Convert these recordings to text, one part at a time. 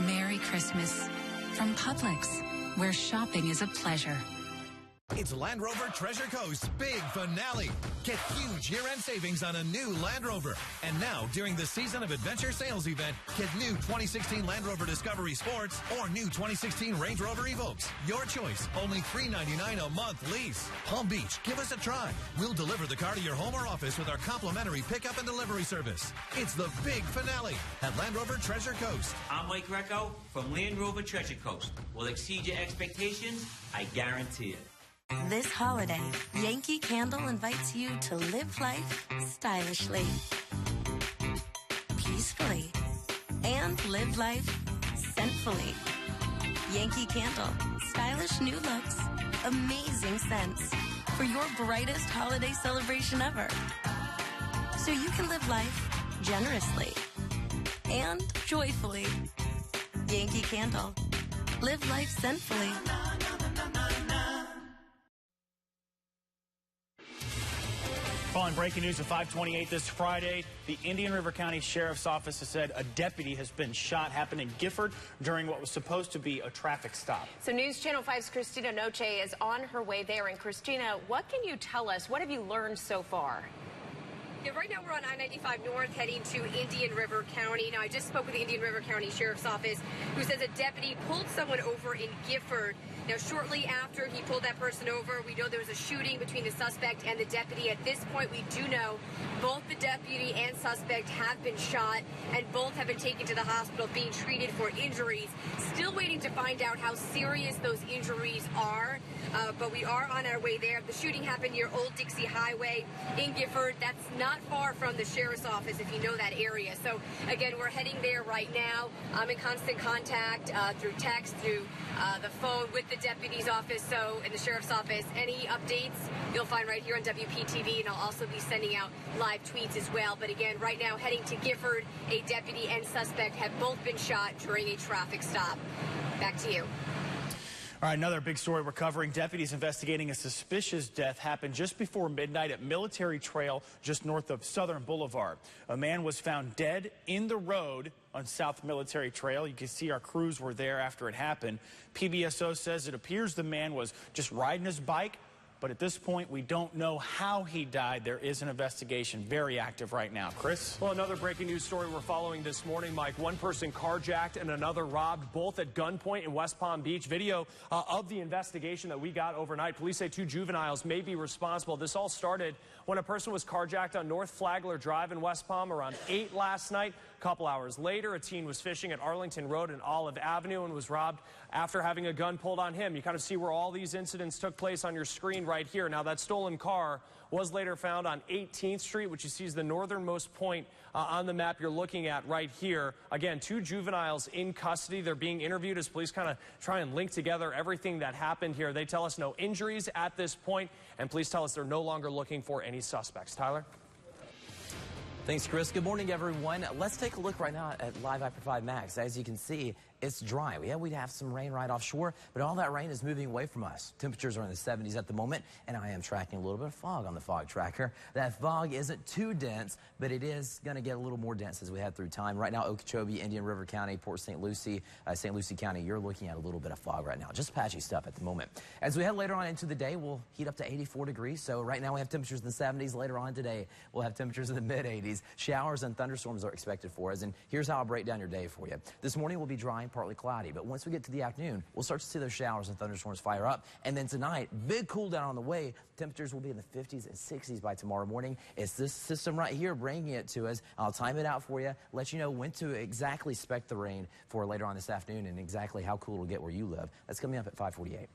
Merry Christmas from Publix, where shopping is a pleasure. It's Land Rover Treasure Coast's big finale. Get huge year-end savings on a new Land Rover. And now, during the Season of Adventure sales event, get new 2016 Land Rover Discovery Sports or new 2016 Range Rover Evokes. Your choice, only $399 a month lease. Palm Beach, give us a try. We'll deliver the car to your home or office with our complimentary pickup and delivery service. It's the big finale at Land Rover Treasure Coast. I'm Mike Greco from Land Rover Treasure Coast. Will exceed your expectations, I guarantee it. This holiday, Yankee Candle invites you to live life stylishly, peacefully, and live life scentfully. Yankee Candle, stylish new looks, amazing scents for your brightest holiday celebration ever. So you can live life generously and joyfully. Yankee Candle, live life scentfully. Following breaking news at 5:28 this Friday, the Indian River County Sheriff's Office has said a deputy has been shot. Happened in Gifford during what was supposed to be a traffic stop. So News Channel 5's Christina Noche is on her way there. And Christina, what can you tell us? What have you learned so far? Yeah, right now we're on I-95 North heading to Indian River County. Now, I just spoke with the Indian River County Sheriff's Office, who says a deputy pulled someone over in Gifford. Now, shortly after he pulled that person over, we know there was a shooting between the suspect and the deputy. At this point, we do know both the deputy and suspect have been shot, and both have been taken to the hospital being treated for injuries. Still waiting to find out how serious those injuries are, but we are on our way there. The shooting happened near Old Dixie Highway in Gifford. That's not far from the Sheriff's Office, if you know that area. So, again, we're heading there right now. I'm in constant contact through text, through the phone with the deputy's office, so in the Sheriff's Office. Any updates you'll find right here on WPTV, and I'll also be sending out live tweets as well. But again, right now heading to Gifford, a deputy and suspect have both been shot during a traffic stop. Back to you. All right, another big story we're covering. Deputies investigating a suspicious death happened just before midnight at Military Trail, just north of Southern Boulevard. A man was found dead in the road on South Military Trail. You can see our crews were there after it happened. PBSO says it appears the man was just riding his bike, but at this point, we don't know how he died. There is an investigation very active right now. Chris? Well, another breaking news story we're following this morning, Mike. One person carjacked and another robbed, both at gunpoint in West Palm Beach. Video of the investigation that we got overnight. Police say 2 juveniles may be responsible. This all started when a person was carjacked on North Flagler Drive in West Palm around 8 last night. A couple hours later, a teen was fishing at Arlington Road and Olive Avenue and was robbed after having a gun pulled on him. You kind of see where all these incidents took place on your screen right here. Now, that stolen car was later found on 18th Street, which you see is the northernmost point on the map you're looking at right here. Again, 2 juveniles in custody. They're being interviewed as police kind of try and link together everything that happened here. They tell us no injuries at this point, and police tell us they're no longer looking for any suspects. Tyler? Thanks, Chris. Good morning, everyone. Let's take a look right now at Live Hyper 5 Max. As you can see, it's dry. Yeah, we'd have some rain right offshore, but all that rain is moving away from us. Temperatures are in the 70s at the moment, and I am tracking a little bit of fog on the fog tracker. That fog isn't too dense, but it is going to get a little more dense as we head through time. Right now, Okeechobee, Indian River County, Port St. Lucie, St. Lucie County, you're looking at a little bit of fog right now. Just patchy stuff at the moment. As we head later on into the day, we'll heat up to 84 degrees. So right now we have temperatures in the 70s. Later on today, we'll have temperatures in the mid-80s. Showers and thunderstorms are expected for us, and here's how I'll break down your day for you. This morning will be dry and partly cloudy, but once we get to the afternoon, we'll start to see those showers and thunderstorms fire up. And then tonight, big cool down on the way. Temperatures will be in the 50s and 60s by tomorrow morning. It's this system right here bringing it to us. I'll time it out for you, let you know when to exactly expect the rain for later on this afternoon and exactly how cool it'll get where you live. That's coming up at 5:48.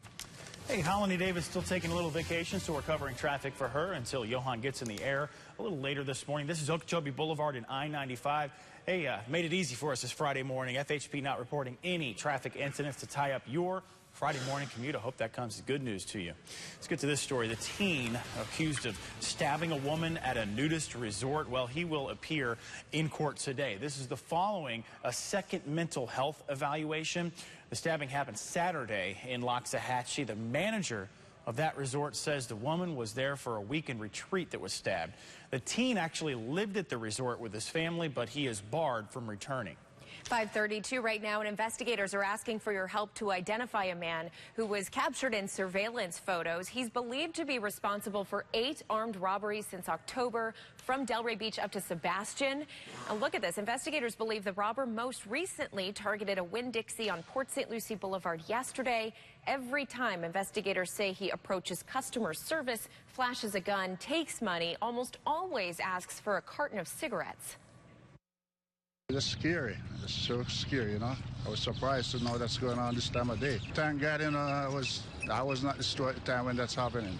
Hey, Holly Davis still taking a little vacation, so we're covering traffic for her until Johan gets in the air a little later this morning. This is Okeechobee Boulevard and I-95. Hey, made it easy for us this Friday morning. FHP not reporting any traffic incidents to tie up your Friday morning commute. I hope that comes as good news to you. Let's get to this story. The teen accused of stabbing a woman at a nudist resort, well, he will appear in court today. This is the following a second mental health evaluation. The stabbing happened Saturday in Loxahatchee. The manager of that resort says the woman was there for a weekend retreat that was stabbed. The teen actually lived at the resort with his family, but he is barred from returning. 5:32 right now, and investigators are asking for your help to identify a man who was captured in surveillance photos. He's believed to be responsible for 8 armed robberies since October from Delray Beach up to Sebastian. And look at this. Investigators believe the robber most recently targeted a Winn-Dixie on Port St. Lucie Boulevard yesterday. Every time investigators say he approaches customer service, flashes a gun, takes money, almost always asks for a carton of cigarettes. It's scary. It's so scary, you know. I was surprised to know that's going on this time of day. Thank God, you know, I was not the store at the time when that's happening.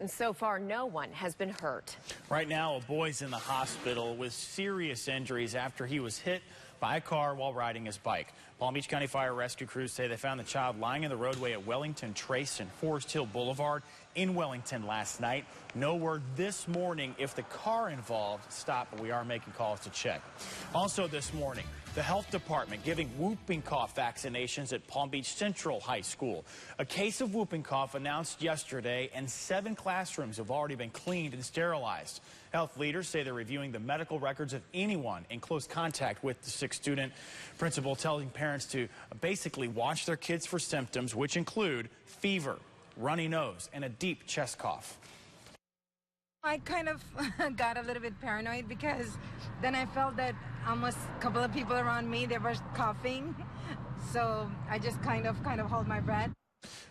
And so far, no one has been hurt. Right now, a boy's in the hospital with serious injuries after he was hit by a car while riding his bike. Palm Beach County Fire Rescue crews say they found the child lying in the roadway at Wellington Trace and Forest Hill Boulevard in Wellington last night. No word this morning if the car involved stopped, but we are making calls to check. Also this morning, the health department giving whooping cough vaccinations at Palm Beach Central High School. A case of whooping cough announced yesterday, and 7 classrooms have already been cleaned and sterilized. Health leaders say they're reviewing the medical records of anyone in close contact with the sick student. Principal telling parents to basically watch their kids for symptoms, which include fever, runny nose, and a deep chest cough. I kind of got a little bit paranoid because then I felt that almost a couple of people around me, they were coughing. So I just kind of hold my breath.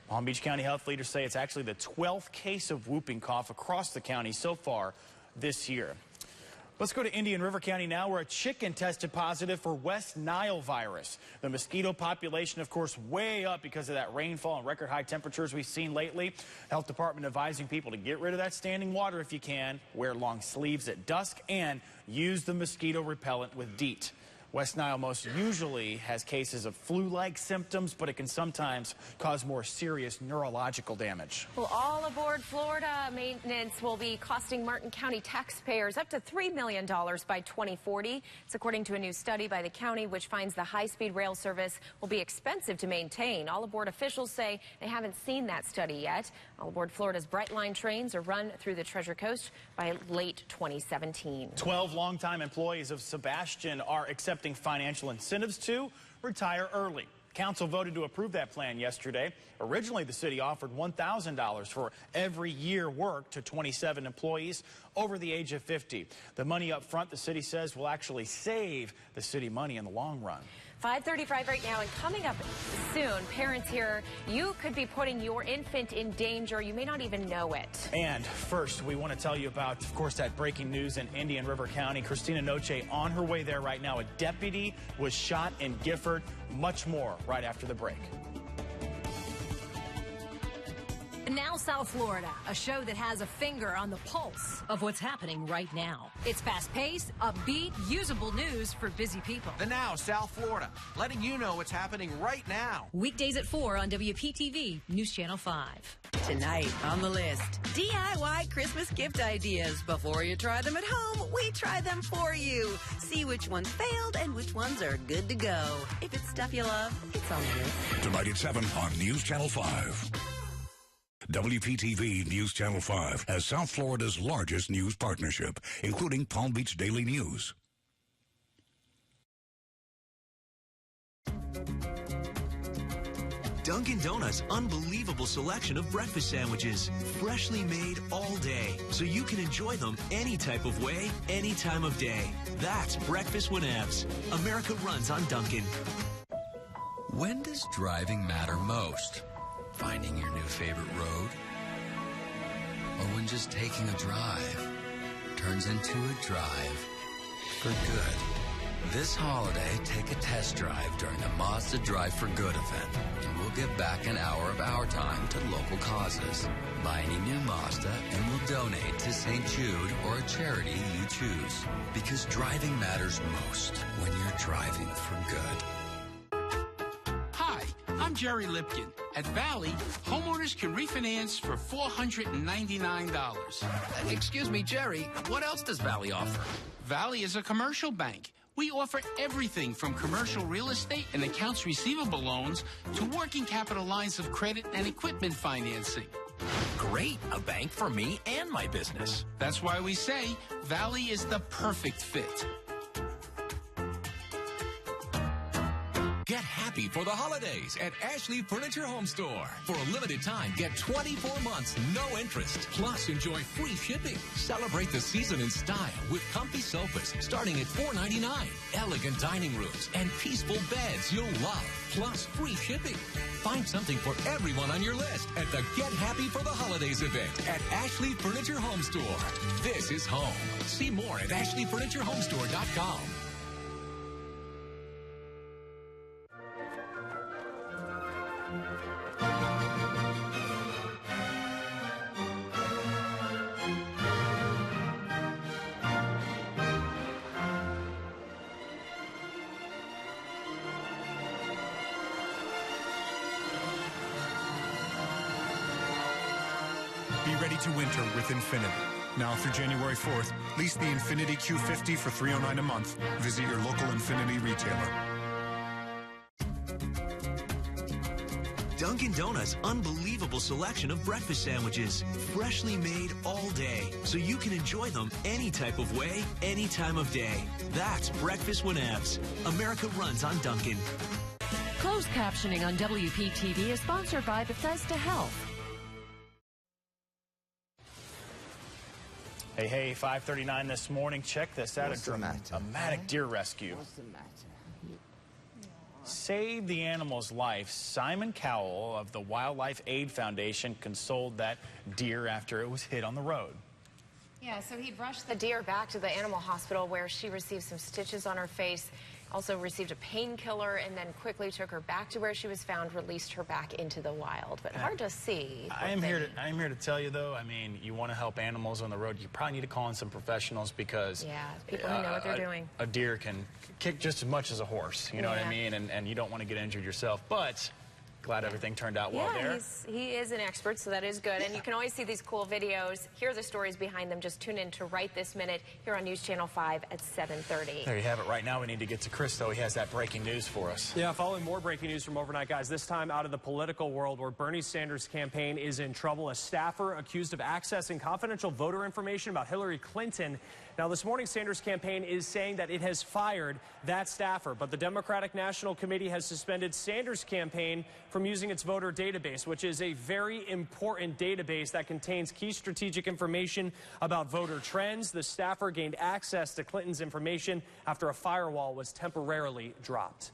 Palm Beach County health leaders say it's actually the 12th case of whooping cough across the county so far this year. Let's go to Indian River County now, where a chicken tested positive for West Nile virus. The mosquito population, of course, way up because of that rainfall and record high temperatures we've seen lately. Health Department advising people to get rid of that standing water if you can, wear long sleeves at dusk, and use the mosquito repellent with DEET. West Nile most usually has cases of flu-like symptoms, but it can sometimes cause more serious neurological damage. Well, all aboard Florida maintenance will be costing Martin County taxpayers up to $3 million by 2040. It's according to a new study by the county, which finds the high-speed rail service will be expensive to maintain. All aboard officials say they haven't seen that study yet. All aboard Florida's Brightline trains are run through the Treasure Coast by late 2017. 12 longtime employees of Sebastian are accepting financial incentives to retire early. Council voted to approve that plan yesterday. Originally, the city offered $1,000 for every year worked to 27 employees over the age of 50. The money up front, the city says, will actually save the city money in the long run. 5:35 right now, and coming up soon, parents here, you could be putting your infant in danger. You may not even know it. And first, we want to tell you about, of course, that breaking news in Indian River County. Christina Noche on her way there right now. A deputy was shot in Gifford. Much more right after the break. Now South Florida, a show that has a finger on the pulse of what's happening right now. It's fast-paced, upbeat, usable news for busy people. The Now South Florida, letting you know what's happening right now. Weekdays at 4 on WPTV, News Channel 5. Tonight on the list, DIY Christmas gift ideas. Before you try them at home, we try them for you. See which ones failed and which ones are good to go. If it's stuff you love, it's on the list. Tonight at 7 on News Channel 5. WPTV News Channel 5 has South Florida's largest news partnership, including Palm Beach Daily News. Dunkin' Donuts' unbelievable selection of breakfast sandwiches, freshly made all day, so you can enjoy them any type of way, any time of day. That's breakfast whenevs. America runs on Dunkin'. When does driving matter most? Finding your new favorite road? Or when just taking a drive turns into a drive for good? This holiday, take a test drive during the Mazda Drive for Good event, and we'll give back an hour of our time to local causes. Buy any new Mazda, and we'll donate to St. Jude or a charity you choose. Because driving matters most when you're driving for good. Hi, I'm Jerry Lipkin. At Valley, homeowners can refinance for $499. Excuse me, Jerry, what else does Valley offer? Valley is a commercial bank. We offer everything from commercial real estate and accounts receivable loans to working capital lines of credit and equipment financing. Great, a bank for me and my business. That's why we say Valley is the perfect fit. happy for the holidays at Ashley Furniture Home Store. For a limited time, get 24 months, no interest. Plus, enjoy free shipping. Celebrate the season in style with comfy sofas starting at $4.99. Elegant dining rooms and peaceful beds you'll love. Plus, free shipping. Find something for everyone on your list at the Get Happy for the Holidays event at Ashley Furniture Home Store. This is home. See more at ashleyfurniturehomestore.com. Be ready to winter with Infinity. Now through January 4th, lease the Infinity Q50 for $309 a month. Visit your local Infinity retailer. Dunkin' Donuts' unbelievable selection of breakfast sandwiches. Freshly made all day, so you can enjoy them any type of way, any time of day. That's breakfast whenevs. America runs on Dunkin'. Closed captioning on WPTV is sponsored by Bethesda Health. Hey, 5:39 this morning. Check this out. What's the matter? A dramatic deer rescue. What's the matter? Saved the animal's life. Simon Cowell of the Wildlife Aid Foundation consoled that deer after it was hit on the road. Yeah, so he rushed the deer back to the animal hospital where she received some stitches on her face, also received a painkiller, and then quickly took her back to where she was found, released her back into the wild. But hard to see. I am here to tell you, though, I mean, you want to help animals on the road, you probably need to call in some professionals because people who know what they're doing. A deer can kick just as much as a horse, you know what I mean? And you don't want to get injured yourself. But glad everything turned out well there. He is an expert, so that is good. And you can always see these cool videos. Here are the stories behind them. Just tune in to Right This Minute here on News Channel 5 at 7:30. There you have it. Right now we need to get to Chris, though. He has that breaking news for us. Yeah, following more breaking news from overnight, guys. This time out of the political world where Bernie Sanders' campaign is in trouble. A staffer accused of accessing confidential voter information about Hillary Clinton. Now, this morning, Sanders' campaign is saying that it has fired that staffer, but the Democratic National Committee has suspended Sanders' campaign from using its voter database, which is a very important database that contains key strategic information about voter trends. The staffer gained access to Clinton's information after a firewall was temporarily dropped.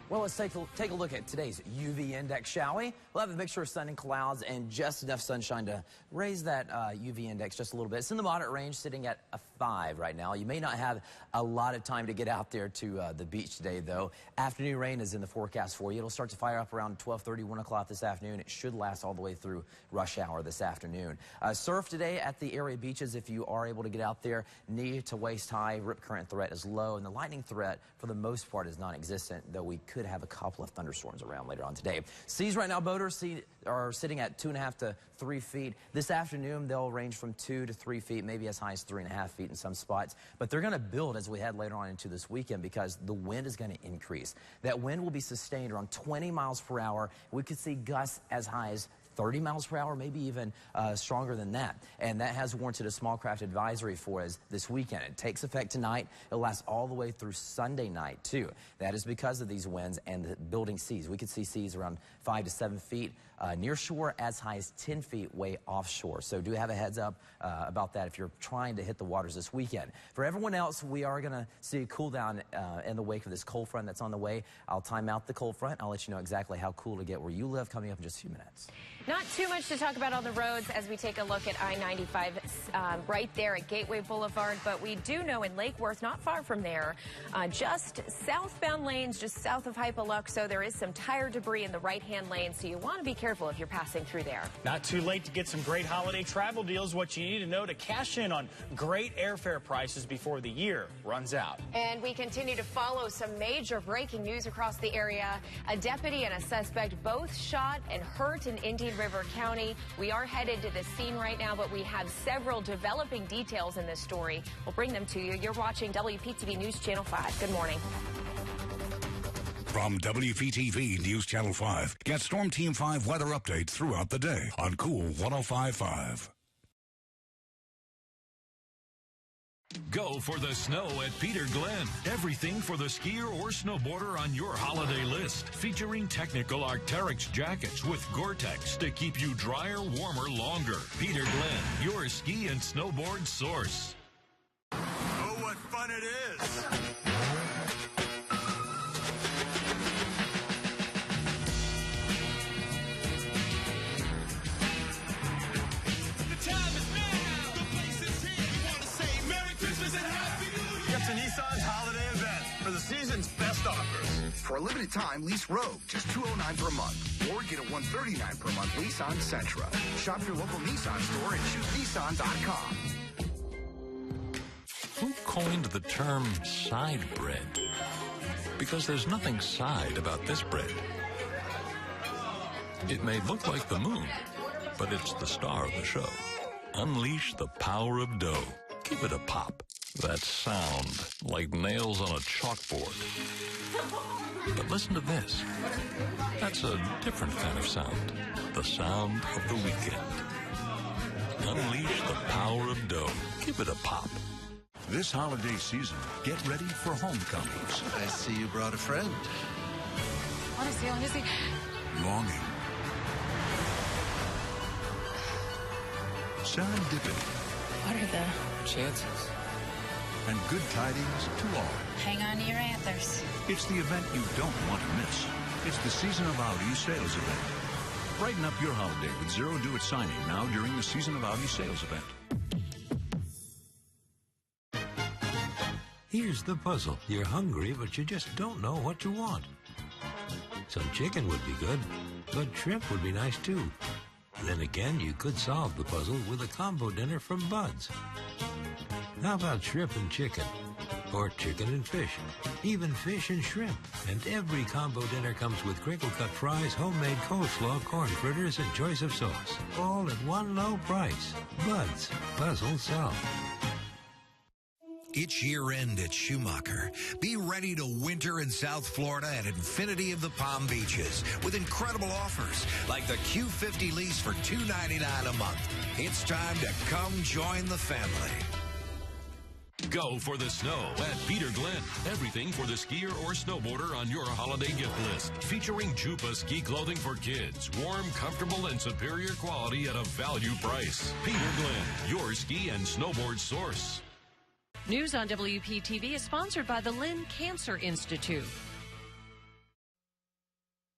Well, let's take a look at today's UV index, shall we? We'll have a mixture of sun and clouds and just enough sunshine to raise that UV index just a little bit. It's in the moderate range, sitting at a 5 right now. You may not have a lot of time to get out there to the beach today, though. Afternoon rain is in the forecast for you. It'll start to fire up around 12:30, 1 o'clock this afternoon. It should last all the way through rush hour this afternoon. Surf today at the area beaches if you are able to get out there. Knee to waist high. Rip current threat is low, and the lightning threat, for the most part, is non-existent, though we could have a couple of thunderstorms around later on today. Seas right now, boaters are sitting at 2.5 to 3 feet. This afternoon, they'll range from 2 to 3 feet, maybe as high as 3.5 feet in some spots. But they're going to build as we head later on into this weekend because the wind is going to increase. That wind will be sustained around 20 miles per hour. We could see gusts as high as 30 miles per hour, maybe even stronger than that. And that has warranted a small craft advisory for us this weekend. It takes effect tonight. It'll last all the way through Sunday night, too. That is because of these winds and the building seas. We could see seas around 5 to 7 feet near shore, as high as 10 feet way offshore. So do have a heads up about that if you're trying to hit the waters this weekend. For everyone else, we are going to see a cool down in the wake of this cold front that's on the way. I'll time out the cold front. I'll let you know exactly how cool to get where you live coming up in just a few minutes. Not too much to talk about on the roads as we take a look at I-95 right there at Gateway Boulevard, but we do know in Lake Worth, not far from there, just southbound lanes, just south of Hypoluxo, there is some tire debris in the right-hand lane, so you want to be careful if you're passing through there. Not too late to get some great holiday travel deals. What you need to know to cash in on great airfare prices before the year runs out. And we continue to follow some major breaking news across the area. A deputy and a suspect both shot and hurt in Indian River County. We are headed to the scene right now, but we have several developing details in this story. We'll bring them to you. You're watching WPTV News Channel 5. Good morning. From WPTV News Channel 5, get Storm Team 5 weather updates throughout the day on Cool 105.5. Go for the snow at Peter Glenn. Everything for the skier or snowboarder on your holiday list. Featuring technical Arc'teryx jackets with Gore-Tex to keep you drier, warmer, longer. Peter Glenn, your ski and snowboard source. Oh, what fun it is! It's a Nissan's holiday event for the season's best offers. For a limited time, lease Rogue, just $209 per month. Or get a $139 per month lease on Sentra. Shop your local Nissan store and choose Nissan.com. Who coined the term side bread? Because there's nothing side about this bread. It may look like the moon, but it's the star of the show. Unleash the power of dough. Give it a pop. That sound, like nails on a chalkboard. But listen to this. That's a different kind of sound. The sound of the weekend. Unleash the power of dough. Give it a pop. This holiday season, get ready for homecomings. I see you brought a friend. Want to see? Longing. Serendipity. What are the chances? And good tidings to all. Hang on to your anthers. It's the event you don't want to miss. It's the Season of Audi sales event. Brighten up your holiday with Zero Do-It signing now during the Season of Audi sales event. Here's the puzzle. You're hungry, but you just don't know what you want. Some chicken would be good, but shrimp would be nice too. Then again, you could solve the puzzle with a combo dinner from Bud's. How about shrimp and chicken? Or chicken and fish? Even fish and shrimp. And every combo dinner comes with crinkle-cut fries, homemade coleslaw, corn fritters, and choice of sauce. All at one low price. Bud's. Puzzle solved. It's year-end at Schumacher. Be ready to winter in South Florida at Infinity of the Palm Beaches with incredible offers like the Q50 lease for $299 a month. It's time to come join the family. Go for the snow at Peter Glenn. Everything for the skier or snowboarder on your holiday gift list. Featuring Jupa ski clothing for kids. Warm, comfortable, and superior quality at a value price. Peter Glenn, your ski and snowboard source. News on WPTV is sponsored by the Lynn Cancer Institute.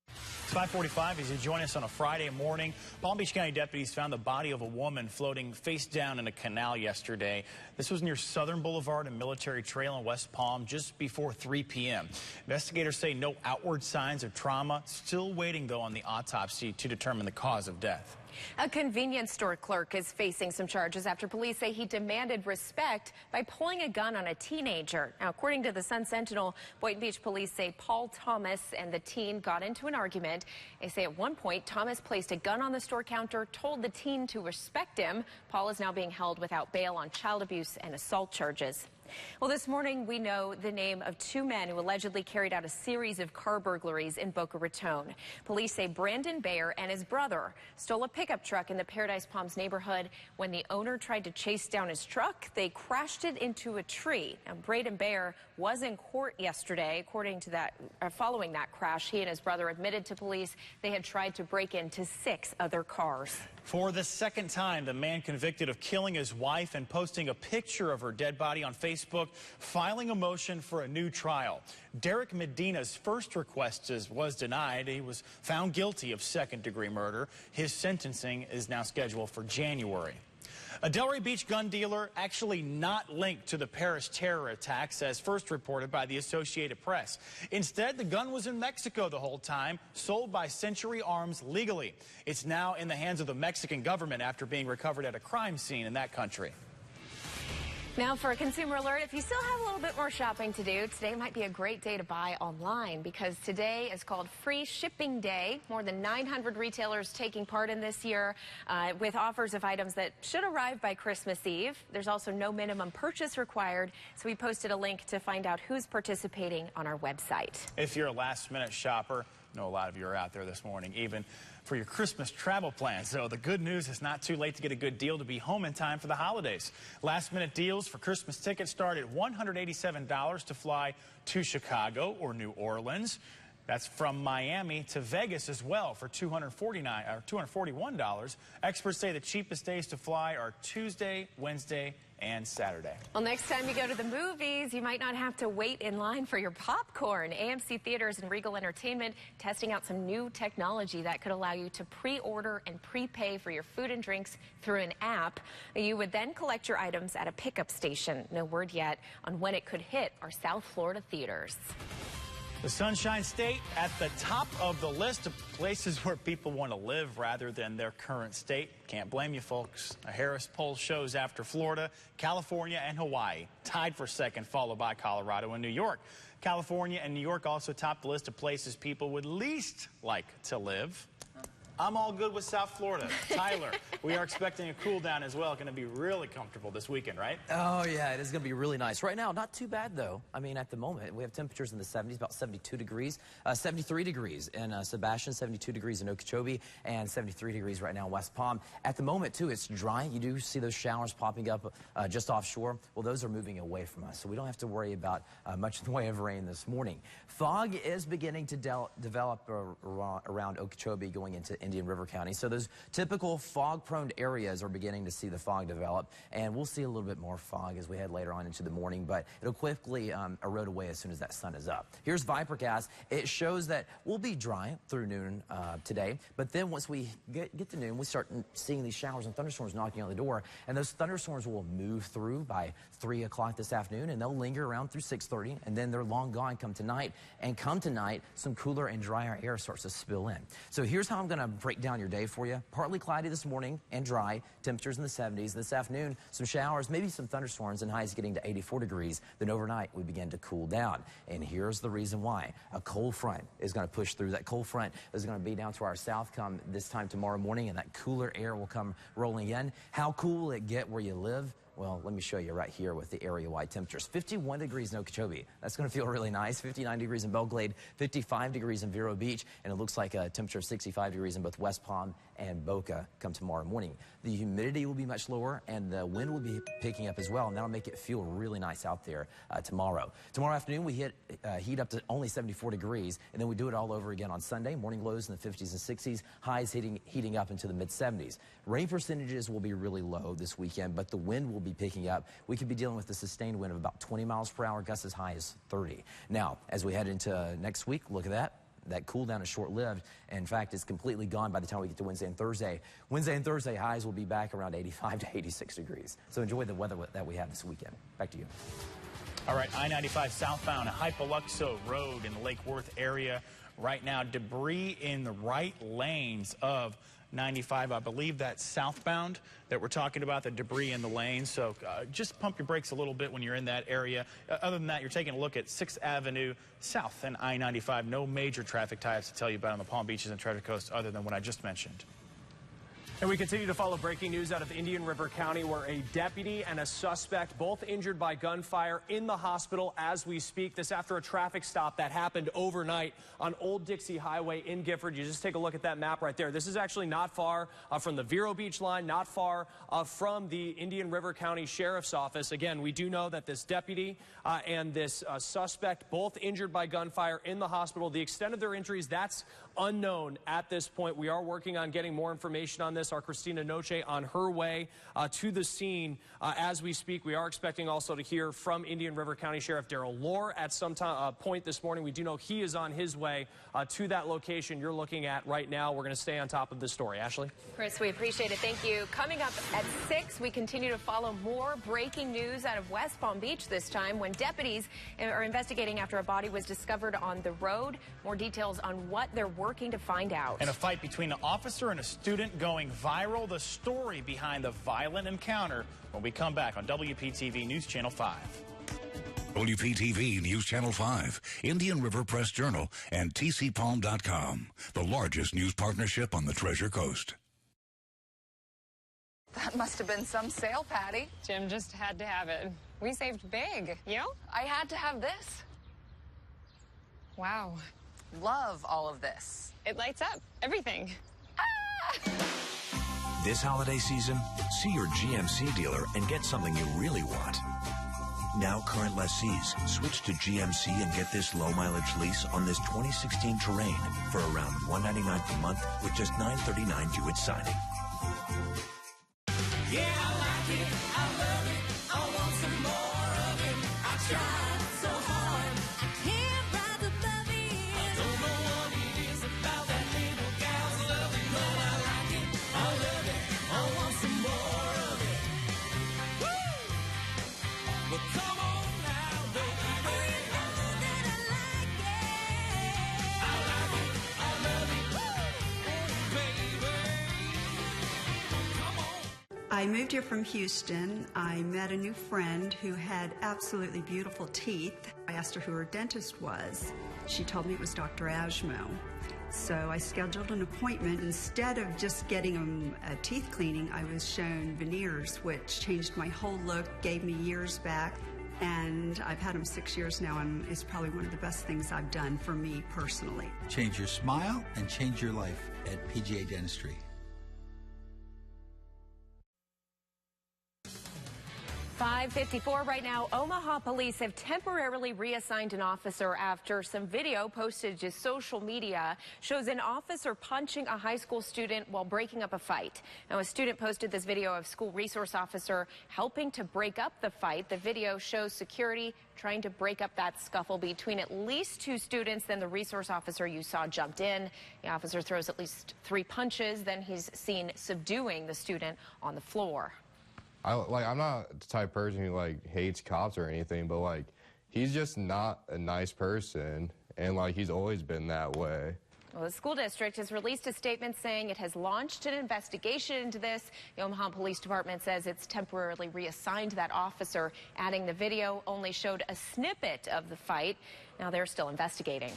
It's 5:45 as you join us on a Friday morning. Palm Beach County deputies found the body of a woman floating face down in a canal yesterday. This was near Southern Boulevard and Military Trail in West Palm just before 3 p.m. Investigators say no outward signs of trauma. Still waiting, though, on the autopsy to determine the cause of death. A convenience store clerk is facing some charges after police say he demanded respect by pulling a gun on a teenager. Now, according to the Sun-Sentinel, Boynton Beach police say Paul Thomas and the teen got into an argument. They say at one point, Thomas placed a gun on the store counter, told the teen to respect him. Paul is now being held without bail on child abuse and assault charges. Well, this morning, we know the name of two men who allegedly carried out a series of car burglaries in Boca Raton. Police say Brandon Bayer and his brother stole a pickup truck in the Paradise Palms neighborhood. When the owner tried to chase down his truck, they crashed it into a tree. Now, Brandon Bayer was in court yesterday. According to that, following that crash, he and his brother admitted to police they had tried to break into 6 other cars. For the second time, the man convicted of killing his wife and posting a picture of her dead body on Facebook, filing a motion for a new trial. Derek Medina's first request was denied. He was found guilty of second-degree murder. His sentencing is now scheduled for January. A Delray Beach gun dealer actually not linked to the Paris terror attacks as first reported by the Associated Press. Instead, the gun was in Mexico the whole time, sold by Century Arms legally. It's now in the hands of the Mexican government after being recovered at a crime scene in that country. Now for a consumer alert, if you still have a little bit more shopping to do, today might be a great day to buy online because today is called Free Shipping Day. More than 900 retailers taking part in this year with offers of items that should arrive by Christmas Eve. There's also no minimum purchase required, so we posted a link to find out who's participating on our website. If you're a last-minute shopper, I know a lot of you are out there this morning, even for your Christmas travel plans. So the good news is not too late to get a good deal to be home in time for the holidays. Last-minute deals for Christmas tickets start at $187 to fly to Chicago or New Orleans. That's from Miami to Vegas as well for $241. Experts say the cheapest days to fly are Tuesday, Wednesday, and Saturday. Well, next time you go to the movies, you might not have to wait in line for your popcorn. AMC Theaters and Regal Entertainment testing out some new technology that could allow you to pre-order and prepay for your food and drinks through an app. You would then collect your items at a pickup station. No word yet on when it could hit our South Florida theaters. The Sunshine State at the top of the list of places where people want to live rather than their current state. Can't blame you, folks. A Harris poll shows after Florida, California, and Hawaii tied for second, followed by Colorado and New York. California and New York also top the list of places people would least like to live. I'm all good with South Florida. Tyler, we are expecting a cool down as well. Going to be really comfortable this weekend, right? Oh, yeah, it is going to be really nice. Right now, not too bad, though. I mean, at the moment, we have temperatures in the 70s, about 72 degrees, 73 degrees in Sebastian, 72 degrees in Okeechobee, and 73 degrees right now in West Palm. At the moment, too, it's dry. You do see those showers popping up just offshore. Well, those are moving away from us, so we don't have to worry about much in the way of rain this morning. Fog is beginning to develop around Okeechobee going into Indian River County. So those typical fog-prone areas are beginning to see the fog develop, and we'll see a little bit more fog as we head later on into the morning, but it'll quickly erode away as soon as that sun is up. Here's Vipercast. It shows that we'll be dry through noon today, but then once we get to noon, we start seeing these showers and thunderstorms knocking on the door, and those thunderstorms will move through by 3 o'clock this afternoon, and they'll linger around through 6:30, and then they're long gone come tonight. And come tonight, some cooler and drier air starts to spill in. So here's how I'm going to break down your day for you. Partly cloudy this morning and dry. Temperatures in the 70s. This afternoon, some showers, maybe some thunderstorms, and highs getting to 84 degrees. Then overnight, we begin to cool down. And here's the reason why. A cold front is going to push through. That cold front is going to be down to our south come this time tomorrow morning, and that cooler air will come rolling in. How cool will it get where you live? Well, let me show you right here with the area-wide temperatures. 51 degrees in Okeechobee. That's going to feel really nice. 59 degrees in Belglade, 55 degrees in Vero Beach, and it looks like a temperature of 65 degrees in both West Palm and Boca come tomorrow morning. The humidity will be much lower, and the wind will be picking up as well, and that'll make it feel really nice out there tomorrow. Tomorrow afternoon, we heat up to only 74 degrees, and then we do it all over again on Sunday. Morning lows in the 50s and 60s, highs heating up into the mid-70s. Rain percentages will be really low this weekend, but the wind will be picking up. We could be dealing with a sustained wind of about 20 miles per hour, gusts as high as 30. Now, as we head into next week, look at that. That cool down is short-lived. In fact, it's completely gone by the time we get to Wednesday and Thursday. Wednesday and Thursday highs will be back around 85 to 86 degrees. So enjoy the weather that we have this weekend. Back to you. All right, I-95 southbound, Hypoluxo Road in the Lake Worth area. Right now, debris in the right lanes of 95. I believe that's southbound that we're talking about, the debris in the lane. So just pump your brakes a little bit when you're in that area. Other than that, you're taking a look at 6th Avenue South and I-95. No major traffic types to tell you about on the Palm Beaches and Treasure Coast other than what I just mentioned. And we continue to follow breaking news out of Indian River County, where a deputy and a suspect, both injured by gunfire, in the hospital as we speak. This after a traffic stop that happened overnight on Old Dixie Highway in Gifford. You just take a look at that map right there. This is actually not far from the Vero Beach line, not far from the Indian River County Sheriff's Office. Again, we do know that this deputy and this suspect, both injured by gunfire, in the hospital. The extent of their injuries, that's unknown at this point. We are working on getting more information on this. Our Christina Noche on her way to the scene as we speak. We are expecting also to hear from Indian River County Sheriff Darrell Lohr at some point this morning. We do know he is on his way to that location you're looking at right now. We're going to stay on top of this story. Ashley? Chris, we appreciate it. Thank you. Coming up at 6, we continue to follow more breaking news out of West Palm Beach this time when deputies are investigating after a body was discovered on the road. More details on what they're working to find out. And a fight between an officer and a student going viral. The story behind the violent encounter when we come back on WPTV News Channel 5. WPTV News Channel 5, Indian River Press Journal, and TCPalm.com, the largest news partnership on the Treasure Coast. That must have been some sale, Patty. Jim just had to have it. We saved big. You? I had to have this. Wow. Love all of this. It lights up everything. This holiday season, see your GMC dealer and get something you really want. Now current lessees, switch to GMC and get this low-mileage lease on this 2016 Terrain for around $199 per month with just $939 due at signing. Yeah, I like it, I love it, I want some more of it. I tried so hard, I can't rise above it. I don't know what it is about that little gal's loving, but I like it, I love it, I want some more of it. Woo! Well, come on now, baby. You know that I like it. I like it, I love it, baby. Come on. I moved here from Houston. I met a new friend who had absolutely beautiful teeth. I asked her who her dentist was. She told me it was Dr. Ashmo. So I scheduled an appointment. Instead of just getting a teeth cleaning, I was shown veneers, which changed my whole look, gave me years back. And I've had them 6 years now, and it's probably one of the best things I've done for me personally. Change your smile and change your life at PGA Dentistry. 5:54 right now. Omaha police have temporarily reassigned an officer after some video posted to social media shows an officer punching a high school student while breaking up a fight. Now, a student posted this video of school resource officer helping to break up the fight. The video shows security trying to break up that scuffle between at least two students. Then the resource officer you saw jumped in. The officer throws at least 3 punches. Then he's seen subduing the student on the floor. I'm not the type of person who hates cops or anything, but he's just not a nice person, and he's always been that way. Well, the school district has released a statement saying it has launched an investigation into this. The Omaha Police Department says it's temporarily reassigned that officer, adding the video only showed a snippet of the fight. Now they're still investigating.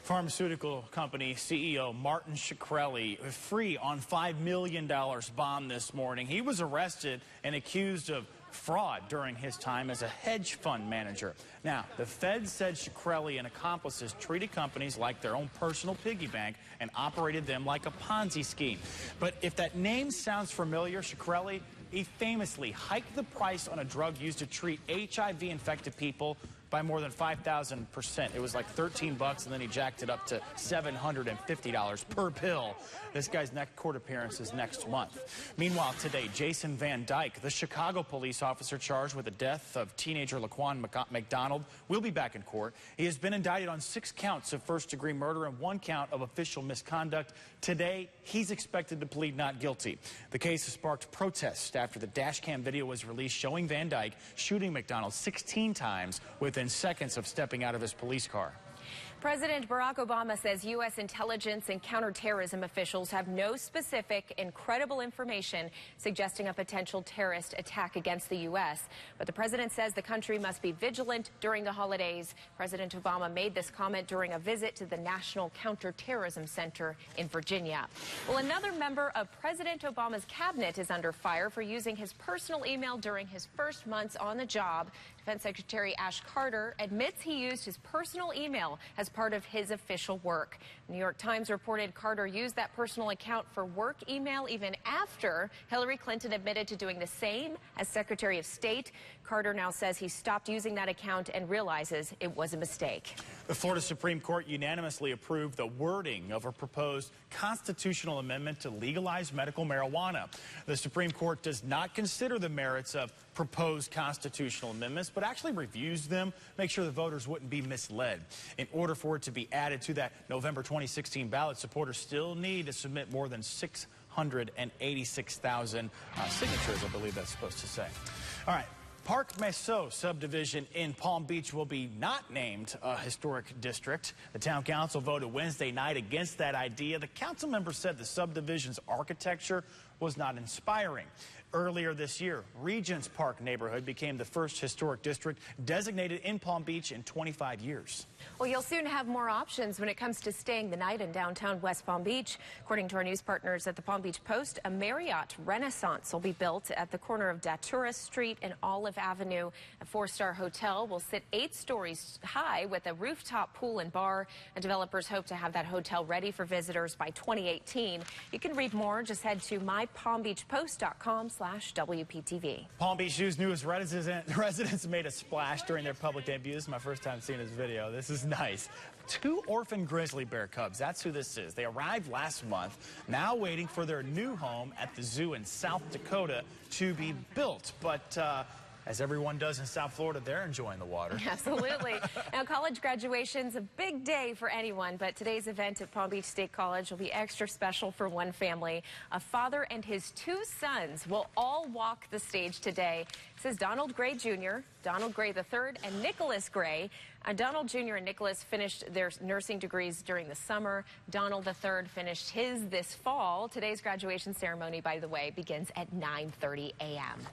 Pharmaceutical company CEO Martin Shkreli free on $5 million bond this morning. He was arrested and accused of fraud during his time as a hedge fund manager. Now, the Fed said Shkreli and accomplices treated companies like their own personal piggy bank and operated them like a Ponzi scheme. But if that name sounds familiar, Shkreli, he famously hiked the price on a drug used to treat HIV-infected people by more than 5,000%. It was like $13, and then he jacked it up to $750 per pill. This guy's next court appearance is next month. Meanwhile, today, Jason Van Dyke, the Chicago police officer charged with the death of teenager Laquan McDonald, will be back in court. He has been indicted on 6 counts of first-degree murder and 1 count of official misconduct. Today, he's expected to plead not guilty. The case has sparked protests after the dash cam video was released showing Van Dyke shooting McDonald 16 times within seconds of stepping out of his police car. President Barack Obama says U.S. intelligence and counterterrorism officials have no specific and credible information suggesting a potential terrorist attack against the U.S. But the president says the country must be vigilant during the holidays. President Obama made this comment during a visit to the National Counterterrorism Center in Virginia. Well, another member of President Obama's cabinet is under fire for using his personal email during his first months on the job. Defense Secretary Ash Carter admits he used his personal email as part of his official work. New York Times reported Carter used that personal account for work email even after Hillary Clinton admitted to doing the same as Secretary of State. Carter now says he stopped using that account and realizes it was a mistake. The Florida Supreme Court unanimously approved the wording of a proposed constitutional amendment to legalize medical marijuana. The Supreme Court does not consider the merits of proposed constitutional amendments, but actually reviews them, make sure the voters wouldn't be misled. In order for it to be added to that November 2016 ballot, supporters still need to submit more than 686,000 signatures, I believe that's supposed to say. All right. Park Meso subdivision in Palm Beach will be not named a historic district. The town council voted Wednesday night against that idea. The council member said the subdivision's architecture was not inspiring. Earlier this year, Regents Park neighborhood became the first historic district designated in Palm Beach in 25 years. Well, you'll soon have more options when it comes to staying the night in downtown West Palm Beach. According to our news partners at the Palm Beach Post, a Marriott Renaissance will be built at the corner of Datura Street and Olive Avenue. A 4-star hotel will sit 8 stories high with a rooftop pool and bar. And developers hope to have that hotel ready for visitors by 2018. You can read more. Just head to mypalmbeachpost.com/WPTV. Palm Beach News newest residents made a splash during their public debut. This is my first time seeing this video. This is nice. 2 orphan grizzly bear cubs. That's who this is. They arrived last month, now waiting for their new home at the zoo in South Dakota to be built. But as everyone does in South Florida, they're enjoying the water. Absolutely. Now, college graduation's a big day for anyone, but today's event at Palm Beach State College will be extra special for one family. A father and his 2 sons will all walk the stage today. It says Donald Gray Jr., Donald Gray III, and Nicholas Gray. Donald Jr. and Nicholas finished their nursing degrees during the summer. Donald III finished his this fall. Today's graduation ceremony, by the way, begins at 9:30 a.m.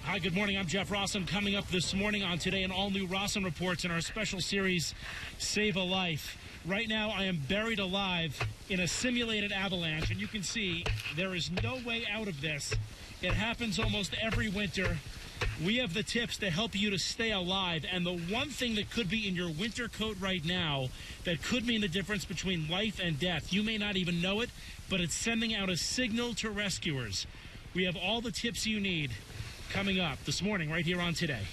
Hi, good morning. I'm Jeff Rossum. Coming up this morning on Today, an all-new Rossum Reports in our special series, Save a Life. Right now, I am buried alive in a simulated avalanche, and you can see there is no way out of this. It happens almost every winter. We have the tips to help you to stay alive, and the one thing that could be in your winter coat right now that could mean the difference between life and death, you may not even know it, but it's sending out a signal to rescuers. We have all the tips you need coming up this morning right here on Today.